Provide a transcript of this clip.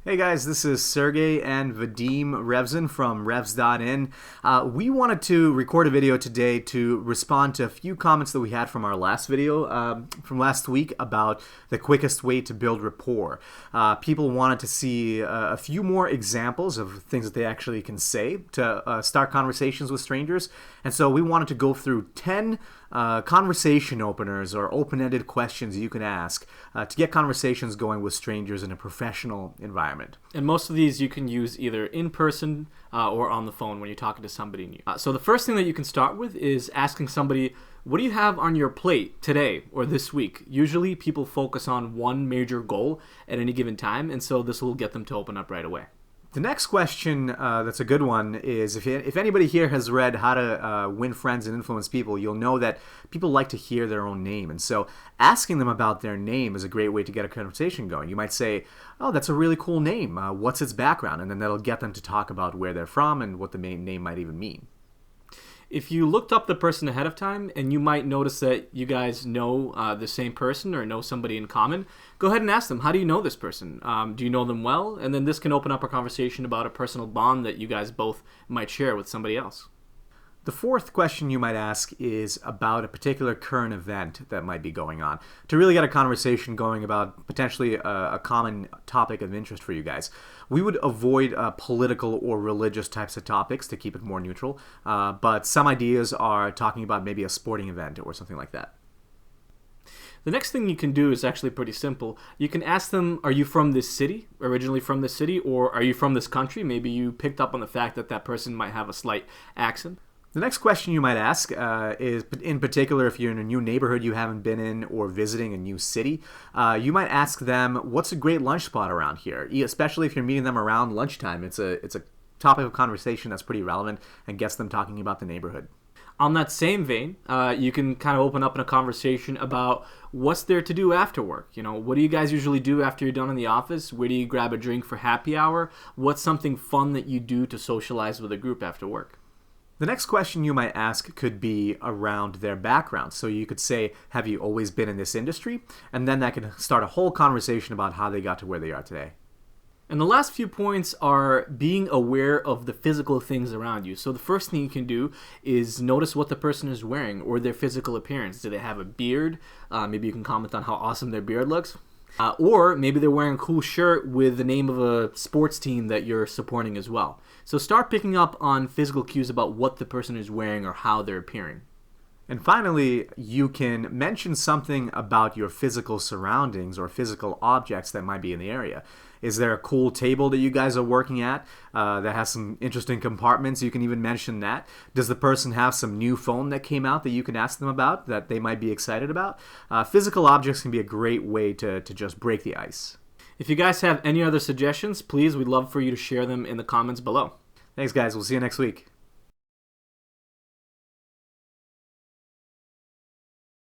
Hey guys, this is Sergey and Vadim Revzin from Revs.in. We wanted to record a video today to respond to a few comments that we had from our last video from last week about the quickest way to build rapport. People wanted to see a few more examples of things that they actually can say to start conversations with strangers. And so we wanted to go through 10 conversation openers or open-ended questions you can ask to get conversations going with strangers in a professional environment. And most of these you can use either in person or on the phone when you're talking to somebody new. So the first thing that you can start with is asking somebody, what do you have on your plate today or this week? Usually people focus on one major goal at any given time, and so this will get them to open up right away. The next question that's a good one is if anybody here has read How to Win Friends and Influence People, you'll know that people like to hear their own name. And so asking them about their name is a great way to get a conversation going. You might say, oh, that's a really cool name. What's its background? And then that'll get them to talk about where they're from and what the name might even mean. If you looked up the person ahead of time and you might notice that you guys know the same person or know somebody in common, go ahead and ask them, how do you know this person? Do you know them well? And then this can open up a conversation about a personal bond that you guys both might share with somebody else. The fourth question you might ask is about a particular current event that might be going on to really get a conversation going about potentially a common topic of interest for you guys. We would avoid political or religious types of topics to keep it more neutral, but some ideas are talking about maybe a sporting event or something like that. The next thing you can do is actually pretty simple. You can ask them, are you from this city, originally from this city, or are you from this country? Maybe you picked up on the fact that that person might have a slight accent. The next question you might ask is, in particular, if you're in a new neighborhood you haven't been in or visiting a new city, you might ask them, what's a great lunch spot around here? Especially if you're meeting them around lunchtime. It's a topic of conversation that's pretty relevant and gets them talking about the neighborhood. On that same vein, you can kind of open up in a conversation about what's there to do after work. You know, what do you guys usually do after you're done in the office? Where do you grab a drink for happy hour? What's something fun that you do to socialize with a group after work? The next question you might ask could be around their background. So you could say, have you always been in this industry? And then that can start a whole conversation about how they got to where they are today. And the last few points are being aware of the physical things around you. So the first thing you can do is notice what the person is wearing or their physical appearance. Do they have a beard? Maybe you can comment on how awesome their beard looks. Or maybe they're wearing a cool shirt with the name of a sports team that you're supporting as well. So start picking up on physical cues about what the person is wearing or how they're appearing. And finally, you can mention something about your physical surroundings or physical objects that might be in the area. Is there a cool table that you guys are working at that has some interesting compartments? You can even mention that. Does the person have some new phone that came out that you can ask them about that they might be excited about? Physical objects can be a great way to just break the ice. If you guys have any other suggestions, please, we'd love for you to share them in the comments below. Thanks, guys. We'll see you next week.